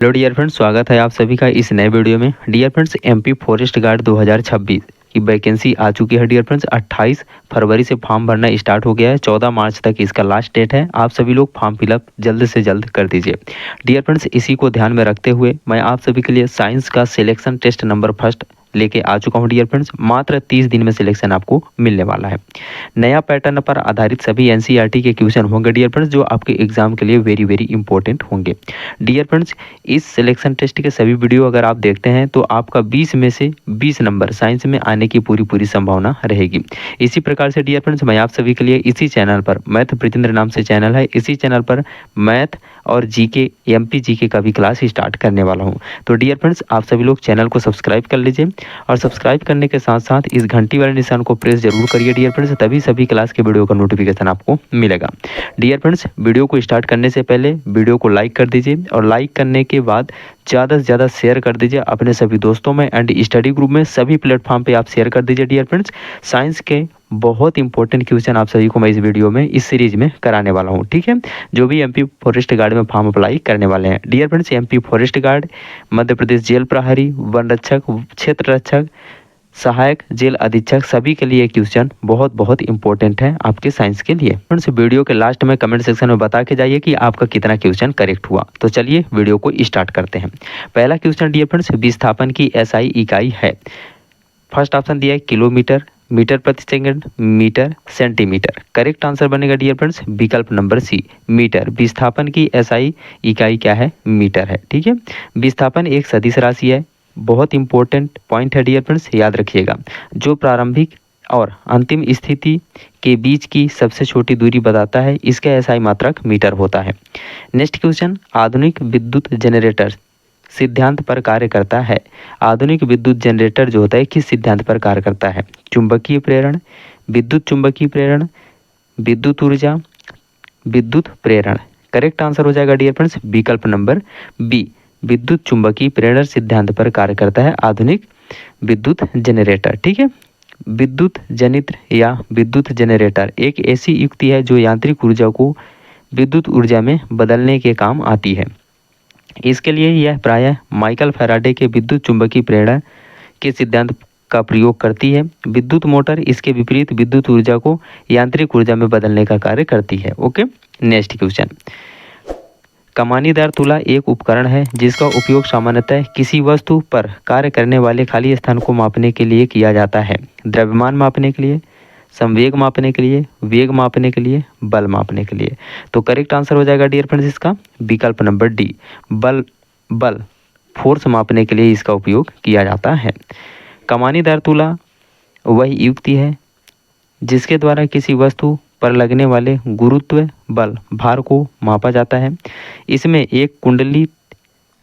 Hello dear friends, स्वागत है आप सभी का इस नए वीडियो में। Dear friends, MP forest guard 2026 की वैकेंसी आ चुकी है। डियर फ्रेंड्स, 28 फरवरी से फॉर्म भरना स्टार्ट हो गया है। 14 मार्च तक इसका लास्ट डेट है। आप सभी लोग फॉर्म फिलअप जल्द से जल्द कर दीजिए। डियर फ्रेंड्स, इसी को ध्यान में रखते हुए मैं आप सभी के लिए साइंस का सिलेक्शन टेस्ट नंबर फर्स्ट लेके आ चुका हूँ। डियर फ्रेंड्स, मात्र 30 दिन में सिलेक्शन आपको मिलने वाला है। नया पैटर्न पर आधारित सभी एनसीईआरटी के क्वेश्चन होंगे डियर फ्रेंड्स, जो आपके एग्जाम के लिए वेरी वेरी इंपॉर्टेंट होंगे। डियर फ्रेंड्स, इस सिलेक्शन टेस्ट के सभी वीडियो अगर आप देखते हैं तो आपका 20 में से 20 नंबर साइंस में आने की पूरी संभावना रहेगी। इसी प्रकार से डियर फ्रेंड्स, मैं आप सभी के लिए इसी चैनल पर, मैथ प्रितेंद्र नाम से चैनल है, इसी चैनल पर मैथ और जीके, एमपी जीके का भी क्लास स्टार्ट करने वाला हूं। तो डियर फ्रेंड्स, आप सभी लोग चैनल को सब्सक्राइब कर लीजिए और सब्सक्राइब करने के साथ साथ इस घंटी वाले निशान को प्रेस जरूर करिए डियर फ्रेंड्स, तभी सभी क्लास के वीडियो का नोटिफिकेशन आपको मिलेगा। डियर फ्रेंड्स, वीडियो को स्टार्ट करने से पहले वीडियो को लाइक कर दीजिए और लाइक करने के बाद ज़्यादा से ज़्यादा शेयर कर दीजिए अपने सभी दोस्तों में एंड स्टडी ग्रुप में, सभी प्लेटफॉर्म पे आप शेयर कर दीजिए। डियर फ्रेंड्स, साइंस के बहुत इंपॉर्टेंट क्वेश्चन आप सभी को मैं इस वीडियो में, इस सीरीज में कराने वाला हूं। ठीक है, जो भी एमपी फॉरेस्ट गार्ड में फॉर्म अप्लाई करने वाले हैं। Dear friends, MP forest guard, Madhya Pradesh जेल प्रहरी, वन रक्षक, क्षेत्र रक्षक, सहायक जेल अधीक्षक, सभी के लिए क्वेश्चन बहुत इंपॉर्टेंट है आपके साइंस के लिए। फ्रेंड्स, वीडियो के लास्ट में कमेंट सेक्शन में बता के जाइए कि आपका कितना क्वेश्चन करेक्ट हुआ। तो चलिए वीडियो को स्टार्ट करते हैं। पहला क्वेश्चन डियर फ्रेंड्स, विस्थापन की एसआई इकाई है। फर्स्ट ऑप्शन दिया है किलोमीटर, मीटर प्रति second, metre, centimetre. Correct answer बनेगा डियर फ्रेंड्स विकल्प नंबर सी, मीटर। विस्थापन की एसआई इकाई क्या है? मीटर है। ठीक है, विस्थापन एक सदिश राशि है। बहुत इंपॉर्टेंट पॉइंट है डियर फ्रेंड्स, याद रखिएगा। जो प्रारंभिक और अंतिम स्थिति के बीच की सबसे छोटी दूरी बताता है, इसका एसआई मात्रक मीटर होता है। नेक्स्ट क्वेश्चन, आधुनिक विद्युत जनरेटर सिद्धांत पर कार्य करता है। आधुनिक विद्युत जनरेटर जो होता है किस सिद्धांत पर कार्य करता है? चुंबकीय प्रेरण, विद्युत चुंबकीय प्रेरण, विद्युत ऊर्जा, विद्युत प्रेरण। करेक्ट आंसर हो जाएगा डियर फ्रेंड्स विकल्प नंबर बी, विद्युत चुंबकीय प्रेरण सिद्धांत पर कार्य करता है आधुनिक विद्युत जनरेटर। ठीक है, विद्युत जनित्र या विद्युत जनरेटर एक ऐसी युक्ति है जो यांत्रिक ऊर्जा को विद्युत ऊर्जा में बदलने के काम आती है। इसके लिए यह प्रायः माइकल फैराडे के विद्युत चुंबकीय प्रेरण के सिद्धांत का प्रयोग करती है। विद्युत मोटर इसके विपरीत विद्युत ऊर्जा को यांत्रिक ऊर्जा में बदलने का कार्य करती है। ओके, नेक्स्ट क्वेश्चन, कमानीदार तुला एक उपकरण है जिसका उपयोग सामान्यतः किसी वस्तु पर कार्य करने वाले खाली स्थान को मापने के लिए किया जाता है। द्रव्यमान मापने के लिए, संवेग मापने के लिए, वेग मापने के लिए, बल मापने के लिए। तो करेक्ट आंसर हो जाएगा डियर फ्रेंड्स इसका विकल्प नंबर डी, बल फोर्स मापने के लिए इसका उपयोग किया जाता है। कमानीदार तुला वही युक्ति है जिसके द्वारा किसी वस्तु पर लगने वाले गुरुत्व बल भार को मापा जाता है। इसमें एक कुंडली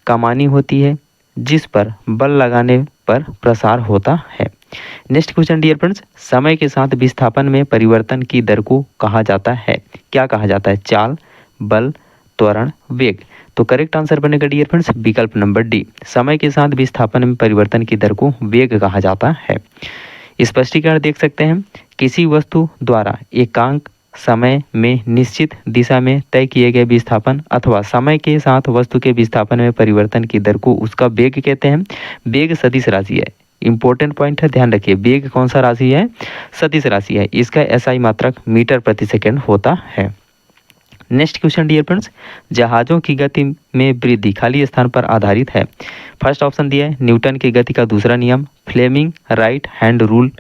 कमानी होती है जिस पर बल लगाने पर प्रसार होता है। नेक्स्ट क्वेश्चन डियर फ्रेंड्स, समय के साथ विस्थापन में परिवर्तन की दर को कहा जाता है? क्या कहा जाता है? चाल, बल, त्वरण, वेग। तो करेक्ट आंसर बनेगा डियर फ्रेंड्स विकल्प नंबर डी, समय के साथ विस्थापन में परिवर्तन की दर को वेग कहा जाता है। स्पष्टीकरण देख सकते हैं, किसी वस्तु द्वारा एकांक समय में निश्चित दिशा में तय किए गए विस्थापन अथवा समय के साथ वस्तु के विस्थापन में परिवर्तन की दर को उसका वेग कहते हैं। वेग सदिश राशि है, इंपॉर्टेंट पॉइंट है, ध्यान रखिए। वेग कौन सा राशि है? सदिश राशि है। इसका एसआई मात्रक मीटर प्रति सेकंड होता है। नेक्स्ट क्वेश्चन डियर फ्रेंड्स, जहाजों की गति में वृद्धि खाली स्थान पर आधारित है। फर्स्ट ऑप्शन दिया है न्यूटन की गति का दूसरा नियम, Fleming right hand rule,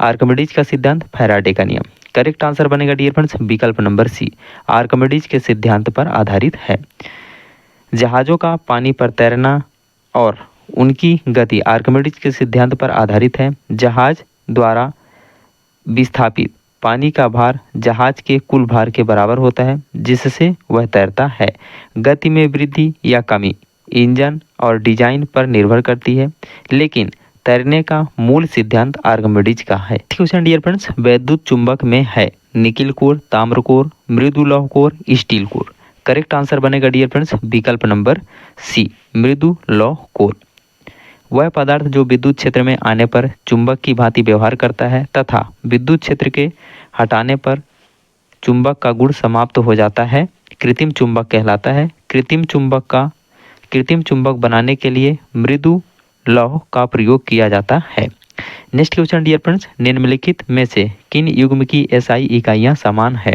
Archimedes का सिद्धांत, फैराडे का नियम। करेक्ट आंसर बनेगा डियर फ्रेंड्स विकल्प नंबर सी, आर्किमिडीज के सिद्धांत पर आधारित है। जहाजों का पानी पर तैरना और उनकी गति आर्किमिडीज के सिद्धांत पर आधारित है। जहाज द्वारा विस्थापित पानी का भार जहाज के कुल भार के बराबर होता है जिससे वह तैरता है। गति में वृद्धि या कमी इंजन और डिजाइन पर निर्भर करती है, लेकिन तैरने का मूल सिद्धांत आर्किमिडीज का है। क्वेश्चन डियर फ्रेंड्स, वैद्युत चुंबक में है निकिल कोर, ताम्र कोर, मृदु लौह core, steel core. Correct answer बनेगा डियर फ्रेंड्स विकल्प नंबर सी, मृदु लौह कोर। वह पदार्थ जो विद्युत क्षेत्र में आने पर चुंबक की भांति व्यवहार करता है तथा विद्युत क्षेत्र के हटाने पर चुंबक का गुण समाप्त हो जाता है, कृत्रिम चुंबक कहलाता है। कृत्रिम चुंबक का कृत्रिम चुंबक बनाने के लिए मृदु लौह का प्रयोग किया जाता है। नेक्स्ट क्वेश्चन डियर फ्रेंड्स, निम्नलिखित में से किन युग्म की एसआई इकाइयां समान है?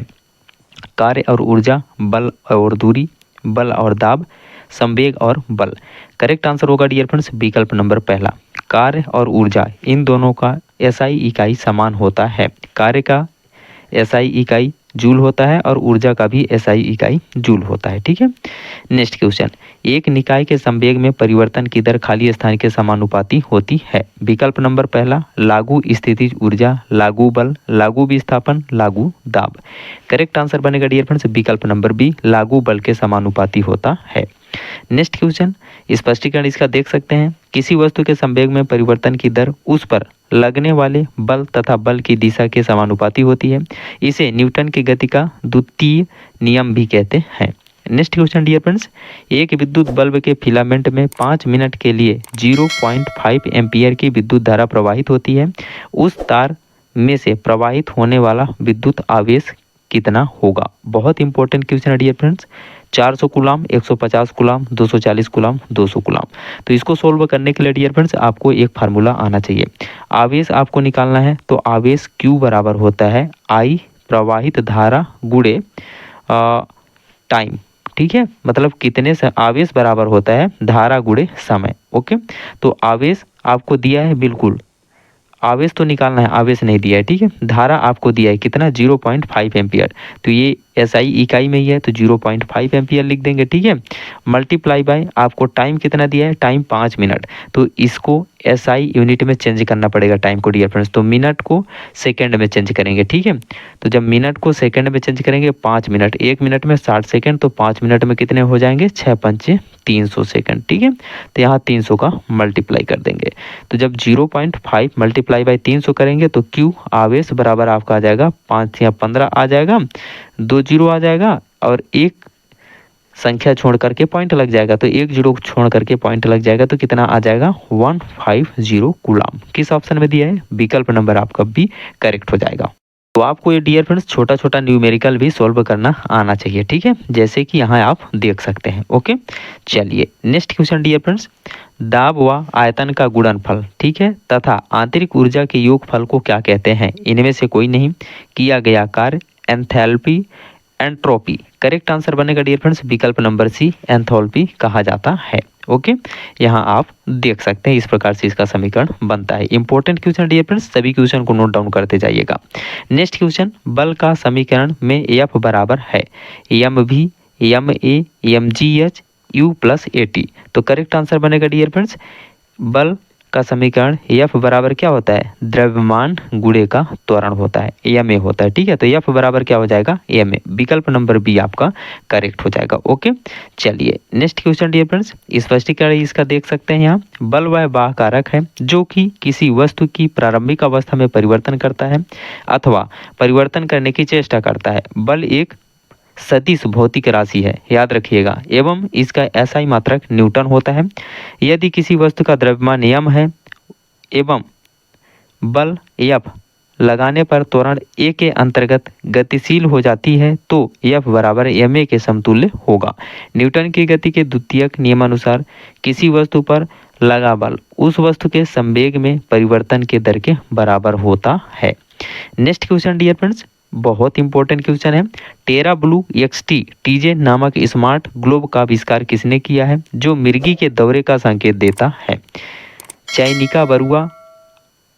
कार्य और ऊर्जा, बल और दूरी, बल और दाब, संवेग और बल। करेक्ट आंसर होगा डियर फ्रेंड्स विकल्प नंबर पहला, कार्य और ऊर्जा इन दोनों का एसआई इकाई समान होता है। कार्य का एसआई इकाई जूल होता है और ऊर्जा का भी एसआई इकाई जूल होता है। ठीक है। नेक्स्ट क्वेश्चन, एक निकाय के संवेग में परिवर्तन की दर खाली स्थान के समानुपाती होती है। विकल्प नंबर पहला, लागू स्थितिज ऊर्जा, लागू बल, लागू विस्थापन, लागू दाब। करेक्ट आंसर बनेगा डियर फ्रेंड्स विकल्प नंबर बी, लागू बल के समानुपाती होता है। नेक्स्ट क्वेश्चन, स्पष्टीकरण इसका देख सकते हैं। किसी वस्तु के संवेग में परिवर्तन की दर उस पर लगने वाले बल तथा बल की दिशा के समानुपाती होती है। इसे न्यूटन की गति का द्वितीय नियम भी कहते हैं। नेक्स्ट क्वेश्चन डियर फ्रेंड्स, एक विद्युत बल्ब के फिलामेंट में 5 मिनट के लिए 0.5 एम्पियर की विद्युत धारा प्रवाहित होती है। उस तार में से प्रवाहित होने वाला विद्युत आवेश कितना होगा? बहुत इंपॉर्टेंट क्वेश्चन है dear friends. 400 coulomb, 150 coulomb, 240 coulomb, 200 coulomb. तो इसको सोल्व करने के लिए डियर फ्रेंड्स आपको एक फार्मूला आना चाहिए। आवेश आपको निकालना है तो आवेश Q बराबर होता है I प्रवाहित धारा गुणे टाइम। ठीक है, मतलब कितने से आवेश बराबर होता है धारा गुणे समय। ओके, तो आवेश आपको दिया है, बिल्कुल आवेश तो निकालना है, आवेश नहीं दिया है। ठीक है, धारा आपको दिया है कितना 0.5 एम्पियर, तो ये एसआई इकाई में ही है तो 0.5 एम्पियर लिख देंगे। ठीक है, मल्टीप्लाई बाय आपको टाइम कितना दिया है, टाइम 5 मिनट, तो इसको एसआई यूनिट में चेंज करना पड़ेगा टाइम को डियर फ्रेंड्स। तो मिनट को सेकंड में चेंज करेंगे। ठीक है, तो जब मिनट को सेकंड में चेंज करेंगे 5 मिनट, 1 मिनट में 60 सेकंड, तो 5 मिनट में कितने हो जाएंगे 6 पंचे 300 सेकंड। ठीक है, तो यहाँ 300 का मल्टीप्लाई कर देंगे। तो जब 0.5 मल्टीप्लाई बाय 300 करेंगे तो Q आवेश बराबर आपका आ जाएगा 5 या 15 आ जाएगा, 2 जीरो आ जाएगा और एक संख्या छोड़ करके पॉइंट लग जाएगा, तो एक जीरो छोड़ करके पॉइंट लग जाएगा, तो कितना आ जाएगा 150 कूलाम। किस ऑप्शन में दिया है? विकल्प नंबर आपका बी करेक्ट हो जाएगा। तो आपको ये डियर फ्रेंड्स छोटा छोटा न्यूमेरिकल भी सॉल्व करना आना चाहिए। ठीक है, जैसे कि यहाँ आप देख सकते हैं। ओके, चलिए नेक्स्ट क्वेश्चन डियर फ्रेंड्स, दाब व आयतन का गुणनफल, ठीक है, तथा आंतरिक ऊर्जा के योगफल को क्या कहते हैं? इनमें से कोई नहीं, किया गया कार्य, एंथैल्पी, एंट्रोपी। करेक्ट आंसर बनेगा डियर फ्रेंड्स विकल्प नंबर सी, एंथैल्पी कहा जाता है। ओके, यहाँ आप देख सकते हैं इस प्रकार से इसका समीकरण बनता है। इंपॉर्टेंट क्वेश्चन डियर फ्रेंड्स, सभी क्वेश्चन को नोट डाउन करते जाइएगा। नेक्स्ट क्वेश्चन, बल का समीकरण में एफ बराबर है M V M A M G H U plus A T. तो करेक्ट आंसर बनेगा डियर फ्रेंड्स, बल का समीकरण एफ बराबर क्या होता है? द्रव्यमान गुणे का त्वरण होता है, एम ए होता है। ठीक है, तो एफ बराबर क्या हो जाएगा? M A. विकल्प नंबर बी आपका करेक्ट हो जाएगा। ओके, चलिए नेक्स्ट क्वेश्चन डियर फ्रेंड्स, स्पष्टीकरण इसका देख सकते हैं यहाँ। बल वह बाह कारक है जो कि किसी वस्तु की प्रारंभिक अवस्था में परिवर्तन करता है अथवा परिवर्तन करने की चेष्टा करता है। बल एक सदिश भौतिक राशि है, याद रखिएगा, एवं इसका एसआई मात्रक न्यूटन होता है। यदि किसी वस्तु का द्रव्यमान एम है एवं बल एफ लगाने पर त्वरण ए के अंतर्गत गतिशील हो जाती है तो एफ बराबर एम ए के समतुल्य होगा। न्यूटन की गति के द्वितीयक नियमानुसार किसी वस्तु पर लगा बल उस वस्तु के संवेग में परिवर्तन के दर के बराबर होता है। नेक्स्ट क्वेश्चन डियर फ्रेंड्स, बहुत इंपॉर्टेंट क्वेश्चन है। टेरा ब्लू एक्सटी टीजे नामक स्मार्ट ग्लोब का आविष्कार किसने किया है जो मिर्गी के दौरे का संकेत देता है? Chainika Barua,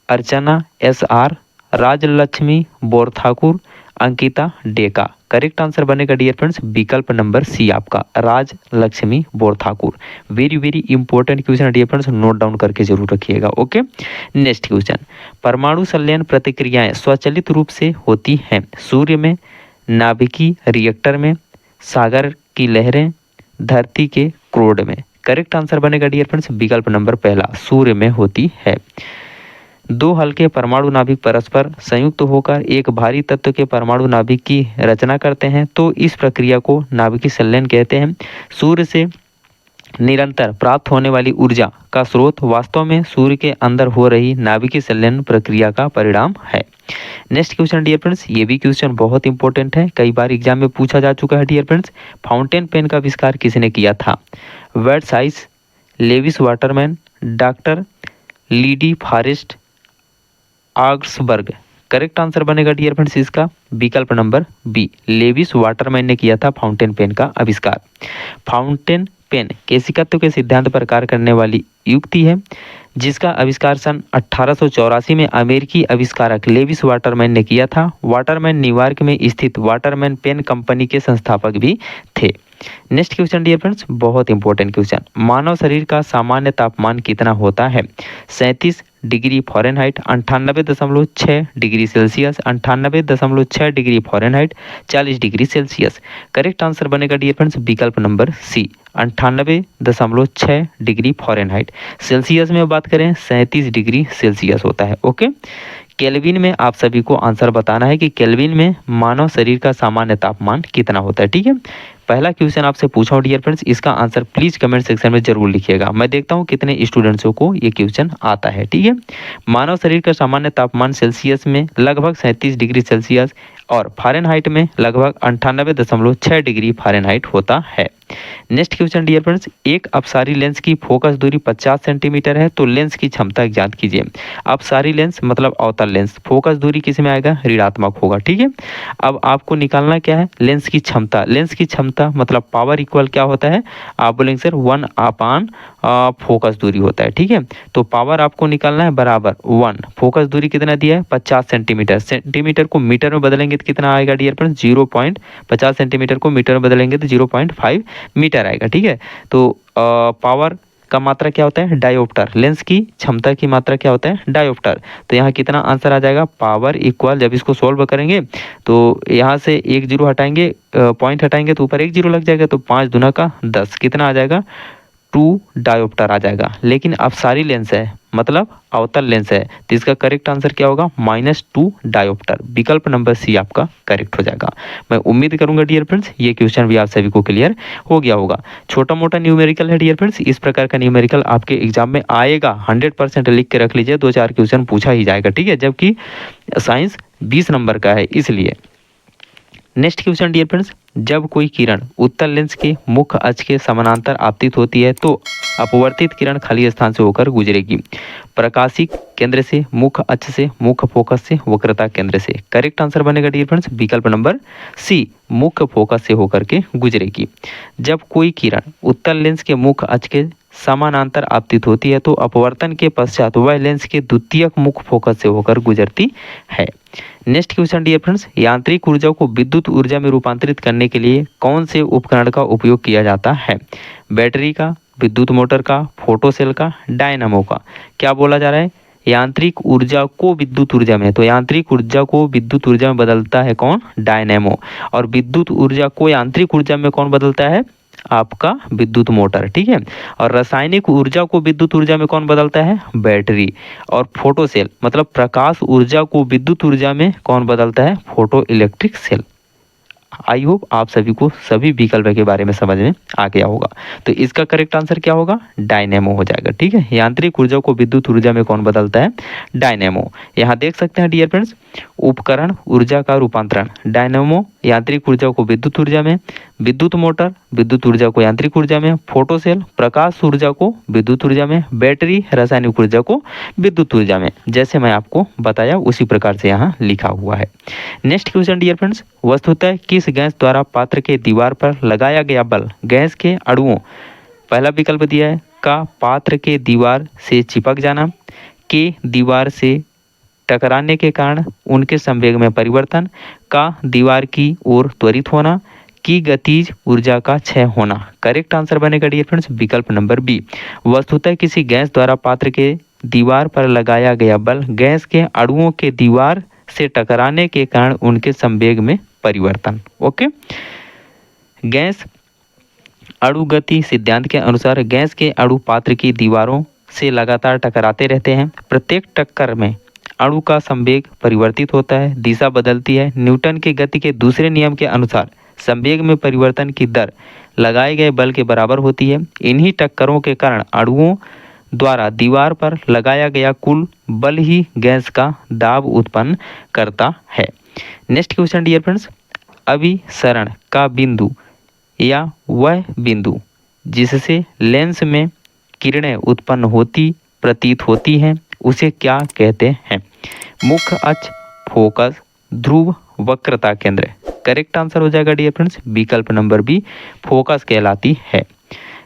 Archana S R, Rajlakshmi Borthakur, Ankita Deka. Correct answer बनेगा डियर फ्रेंड्स विकल्प नंबर सी आपका, Rajlakshmi Borthakur. Very very important question dear friends, note down करके जरूर रखिएगा। ओके, नेक्स्ट क्वेश्चन, परमाणु संलयन प्रतिक्रियाएं स्वचालित रूप से होती हैं सूर्य में, नाभिकीय रिएक्टर में, सागर की लहरें, धरती के क्रोड में। करेक्ट आंसर बनेगा डियर फ्रेंड्स विकल्प नंबर पहला, सूर्य में होती है। दो हल्के परमाणु नाभिक परस्पर संयुक्त होकर एक भारी तत्व के परमाणु नाभिक की रचना करते हैं तो इस प्रक्रिया को नाभिकीय संलयन कहते हैं। सूर्य से निरंतर प्राप्त होने वाली ऊर्जा का स्रोत वास्तव में सूर्य के अंदर हो रही नाभिकीय संलयन प्रक्रिया का परिणाम है। नेक्स्ट क्वेश्चन डियर फ्रेंड्स, ये भी क्वेश्चन बहुत इंपॉर्टेंट है, कई बार एग्जाम में पूछा जा चुका है डियर फ्रेंड्स। फाउंटेन पेन का आविष्कार किसने किया था? वेडसाइस, Lewis Waterman, doctor Lee De Forest, Oxberg. Correct answer बनेगा डियर फ्रेंड्स इसका विकल्प नंबर बी, लेविस वाटरमैन ने किया था फाउंटेन पेन का आविष्कार। फाउंटेन पेन केशिकत्व के सिद्धांत पर कार्य करने वाली युक्ति है जिसका आविष्कार सन 1884 में अमेरिकी आविष्कारक लेविस वाटरमैन ने किया था। वाटरमैन न्यूयॉर्क में स्थित वाटरमैन पेन कंपनी के संस्थापक भी थे। नेक्स्ट क्वेश्चन डियर फ्रेंड्स, बहुत इंपॉर्टेंट क्वेश्चन, मानव शरीर का सामान्य तापमान कितना होता है? 37 degree Fahrenheit, 98.6 degree Celsius, 98.6 degree Fahrenheit, 40 degree Celsius. Correct answer बनेगा डियर फ्रेंड्स विकल्प number C, 98.6 degree Fahrenheit. Celsius में बात करें 37 डिग्री सेल्सियस होता है। ओके, केल्विन में आप सभी को आंसर बताना है कि केल्विन में मानव शरीर का सामान्य तापमान कितना होता है। ठीक है, पहला क्वेश्चन आपसे पूछा हूं डियर फ्रेंड्स, इसका आंसर प्लीज कमेंट सेक्शन में जरूर लिखिएगा। मैं देखता हूं कितने स्टूडेंट्सों को ये क्वेश्चन आता है। ठीक है, मानव शरीर का सामान्य तापमान सेल्सियस में लगभग 37 डिग्री सेल्सियस और फ़ारेनहाइट में लगभग 98.6 डिग्री फ़ारेनहाइट होता है। नेक्स्ट क्वेश्चन डियर फ्रेंड्स, एक अपसारी लेंस की फोकस दूरी 50 सेंटीमीटर है तो लेंस की क्षमता ज्ञात कीजिए। अपसारी लेंस मतलब अवतल लेंस, फोकस दूरी किस में आएगा? ऋणात्मक होगा। ठीक है, अब आपको निकालना क्या है? लेंस की क्षमता। लेंस की क्षमता मतलब पावर इक्वल क्या होता है? आप बोलेंगे सर 1/, फोकस दूरी होता है। ठीक है, तो पावर आपको निकालना है बराबर 1, फोकस दूरी कितना दिया है? 50 सेंटीमीटर। सेंटीमीटर को मीटर में बदलेंगे तो कितना आएगा डियर फ्रेंड्स? 50 सेंटीमीटर को मीटर में बदलेंगे तो 0.5 मीटर आएगा। ठीक है, तो पावर का मात्रा क्या होता है? डायोप्टर। लेंस की क्षमता की मात्रा क्या होता है? डायोप्टर। तो यहाँ कितना आंसर आ जाएगा? पावर इक्वल, जब इसको सॉल्व करेंगे तो यहाँ से एक जीरो हटाएंगे, पॉइंट हटाएंगे तो ऊपर एक जीरो लग जाएगा, तो 5 दूना का 10, कितना आ जाएगा? 2 डायोप्टर आ जाएगा। लेकिन अपसारी लेंस है मतलब अवतल लेंस है, तो इसका करेक्ट आंसर क्या होगा? -2 डायोप्टर। विकल्प नंबर सी आपका करेक्ट हो जाएगा। मैं उम्मीद करूंगा डियर फ्रेंड्स ये क्वेश्चन भी आप सभी को क्लियर हो गया होगा। छोटा मोटा न्यूमेरिकल है डियर फ्रेंड्स, इस प्रकार का न्यूमेरिकल आपके एग्जाम में आएगा, 100% लिख के रख लीजिए, 2-4 क्वेश्चन पूछा ही जाएगा। ठीक है, जबकि साइंस 20 नंबर का है इसलिए। नेक्स्ट क्वेश्चन डियर फ्रेंड्स, जब कोई किरण उत्तल लेंस के मुख्य अक्ष के समानांतर आपतित होती है तो अपवर्तित किरण खाली स्थान से होकर गुजरेगी। प्रकाशिक केंद्र से, मुख्य अक्ष से, मुख्य फोकस से, वक्रता केंद्र से। करेक्ट आंसर बनेगा डियर फ्रेंड्स विकल्प नंबर सी, मुख्य फोकस से होकर के गुजरेगी। जब कोई किरण उत्तल लेंस के मुख्य अक्ष के समानांतर आपतित होती है तो अपवर्तन के पश्चात वह लेंस के द्वितीयक मुख्य फोकस से होकर गुजरती है। नेक्स्ट क्वेश्चन डियर फ्रेंड्स, यांत्रिक ऊर्जा को विद्युत ऊर्जा में रूपांतरित करने के लिए कौन से उपकरण का उपयोग किया जाता है? बैटरी का, विद्युत मोटर का, फोटो सेल का, डायनामो का। क्या बोला जा रहा है? यांत्रिक ऊर्जा को विद्युत ऊर्जा में, तो यांत्रिक ऊर्जा को विद्युत ऊर्जा में बदलता है कौन? डायनेमो। और विद्युत ऊर्जा को यांत्रिक ऊर्जा में कौन बदलता है? आपका विद्युत मोटर। ठीक है, और रासायनिक ऊर्जा को विद्युत ऊर्जा में कौन बदलता है? बैटरी। और फोटो सेल मतलब प्रकाश ऊर्जा को विद्युत ऊर्जा में कौन बदलता है? Photo electric cell. I hope आप सभी को सभी विकल्प के बारे में समझ में आ गया होगा। तो इसका करेक्ट आंसर क्या होगा? डायनेमो हो जाएगा। ठीक है, यांत्रिक ऊर्जा को विद्युत ऊर्जा में कौन बदलता है? डायनेमो। यहाँ देख सकते हैं डियर फ्रेंड्स, उपकरण ऊर्जा का रूपांतरण, डायनेमो यांत्रिक ऊर्जा को विद्युत ऊर्जा में, विद्युत मोटर विद्युत ऊर्जा को यांत्रिक ऊर्जा में, फोटो सेल प्रकाश ऊर्जा को विद्युत ऊर्जा में, बैटरी रासायनिक ऊर्जा को विद्युत ऊर्जा में। जैसे मैं आपको बताया उसी प्रकार से यहाँ लिखा हुआ है। नेक्स्ट क्वेश्चन डियर फ्रेंड्स, वस्तुतः किस गैस द्वारा पात्र के दीवार पर लगाया गया बल गैस के अणुओं, पहला विकल्प दिया है का पात्र के दीवार से चिपक जाना, के दीवार से टकराने के कारण उनके संवेग में परिवर्तन, का दीवार की ओर त्वरित होना, की गतिज ऊर्जा का क्षय होना। करेक्ट आंसर बनेगा डियर फ्रेंड्स विकल्प नंबर बी, वस्तुतः किसी गैस द्वारा पात्र के दीवार पर लगाया गया बल गैस के अणुओं के दीवार से टकराने के कारण उनके संवेग में परिवर्तन। ओके, गैस अणु गति सिद्धांत के अनुसार गैस के अणु पात्र की दीवारों से लगातार टकराते रहते हैं। प्रत्येक टक्कर में अणु का संवेग परिवर्तित होता है, दिशा बदलती है। न्यूटन के गति के दूसरे नियम के अनुसार संवेग में परिवर्तन की दर लगाए गए बल के बराबर होती है। इन्हीं टक्करों के कारण अणुओं द्वारा दीवार पर लगाया गया कुल बल ही गैस का दाब उत्पन्न करता है। नेक्स्ट क्वेश्चन डियर फ्रेंड्स, अभिसरण का बिंदु या वह बिंदु जिससे लेंस में किरणें उत्पन्न होती प्रतीत होती हैं उसे क्या कहते हैं? मुख्य अक्ष, फोकस, ध्रुव, वक्रता केंद्र। करेक्ट आंसर हो जाएगा डियर फ्रेंड्स विकल्प नंबर बी, फोकस कहलाती है।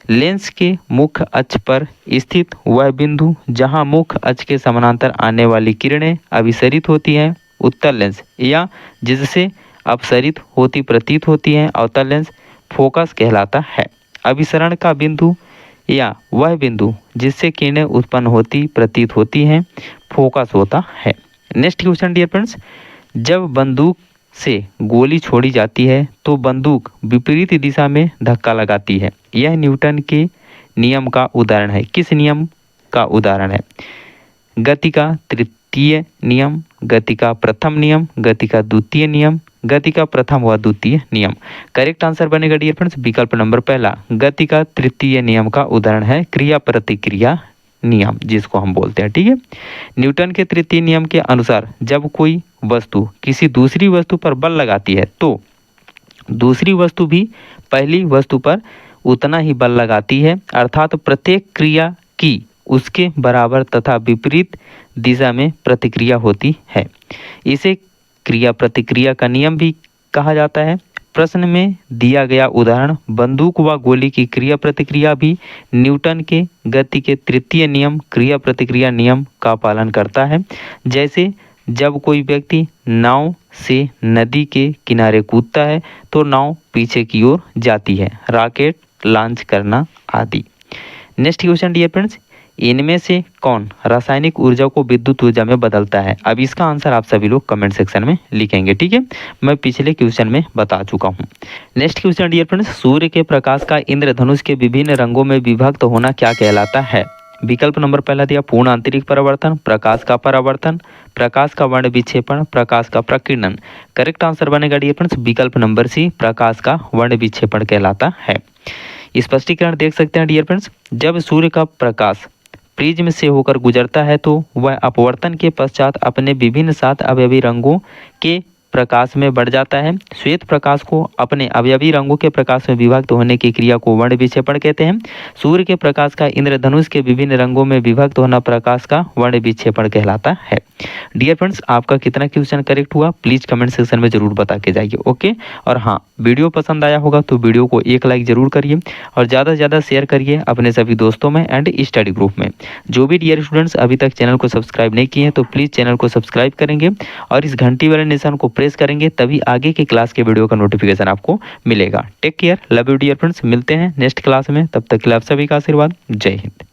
लेंस के मुख्य अक्ष पर स्थित वह बिंदु जहां मुख्य अक्ष के समानांतर आने वाली किरणें अभिसरित होती हैं, उत्तल लेंस, या जिससे अपसरित होती प्रतीत होती हैं, अवतल लेंस, फोकस कहलाता है। अभिसरण का बिंदु या वह बिंदु जिससे किरणें उत्पन्न होती प्रतीत होती हैं, फोकस होता है। नेक्स्ट क्वेश्चन डियर फ्रेंड्स, जब बंदूक से गोली छोड़ी जाती है तो बंदूक विपरीत दिशा में धक्का लगाती है। यह न्यूटन के नियम का उदाहरण है। किस नियम का उदाहरण है? गति का तृतीय नियम, गति का प्रथम नियम, गति का द्वितीय नियम, गति का प्रथम व द्वितीय नियम। करेक्ट आंसर बनेगा डियर फ्रेंड्स विकल्प नंबर पहला, गति का तृतीय नियम का उदाहरण है क्रिया प्रतिक्रिया नियम जिसको हम बोलते हैं। ठीक है, न्यूटन के तृतीय नियम के अनुसार जब कोई वस्तु किसी दूसरी वस्तु पर बल लगाती है तो दूसरी वस्तु भी पहली वस्तु पर उतना ही बल लगाती है, अर्थात प्रत्येक क्रिया की उसके बराबर तथा विपरीत दिशा में प्रतिक्रिया होती है। इसे क्रिया प्रतिक्रिया का नियम भी कहा जाता है। प्रश्न में दिया गया उदाहरण बंदूक व गोली की क्रिया प्रतिक्रिया भी न्यूटन के गति के तृतीय नियम क्रिया प्रतिक्रिया नियम का पालन करता है। जैसे जब कोई व्यक्ति नाव से नदी के किनारे कूदता है तो नाव पीछे की ओर जाती है, रॉकेट लॉन्च करना आदि। नेक्स्ट क्वेश्चन डियर फ्रेंड्स, इनमें से कौन रासायनिक ऊर्जा को विद्युत ऊर्जा में बदलता है? अब इसका आंसर आप सभी लोग कमेंट सेक्शन में लिखेंगे। ठीक है, मैं पिछले क्वेश्चन में बता चुका हूँ। नेक्स्ट क्वेश्चन डियर फ्रेंड्स, सूर्य के प्रकाश का इंद्रधनुष के विभिन्न रंगों में विभक्त होना क्या कहलाता है? विकल्प नंबर पहला दिया पूर्ण आंतरिक परावर्तन, प्रकाश का परावर्तन, प्रकाश का वर्ण विक्षेपण, प्रकाश का प्रकीर्णन। करेक्ट आंसर बनेगा डियर फ्रेंड्स विकल्प नंबर सी, प्रकाश का वर्ण विक्षेपण कहलाता है। स्पष्टीकरण देख सकते हैं डियर फ्रेंड्स, जब सूर्य का प्रकाश प्रिज्म से होकर गुजरता है तो वह अपवर्तन के पश्चात अपने विभिन्न 7 अवयवी रंगों के प्रकाश में बढ़ जाता है। श्वेत प्रकाश को अपने अवयवी रंगों के प्रकाश में विभक्त होने की क्रिया को वर्ण विक्षेपण कहते हैं। सूर्य के प्रकाश का इंद्रधनुष के विभिन्न रंगों में विभक्त होना प्रकाश का वर्ण विक्षेपण कहलाता है। डियर फ्रेंड्स, आपका कितना क्वेश्चन करेक्ट हुआ प्लीज कमेंट सेक्शन में जरूर बता के जाइए। ओके, और हाँ, वीडियो पसंद आया होगा तो वीडियो को एक लाइक जरूर करिए और ज़्यादा से ज़्यादा शेयर करिए अपने सभी दोस्तों में एंड स्टडी ग्रुप में। जो भी डियर स्टूडेंट्स अभी तक चैनल को सब्सक्राइब नहीं किए हैं तो प्लीज़ चैनल को सब्सक्राइब करेंगे और इस घंटी वाले निशान को प्रेस करेंगे, तभी आगे की क्लास के वीडियो का नोटिफिकेशन आपको मिलेगा। Take care, love you dear friends, मिलते हैं नेक्स्ट क्लास में, तब तक के लिए आप सभी का आशीर्वाद। जय हिंद।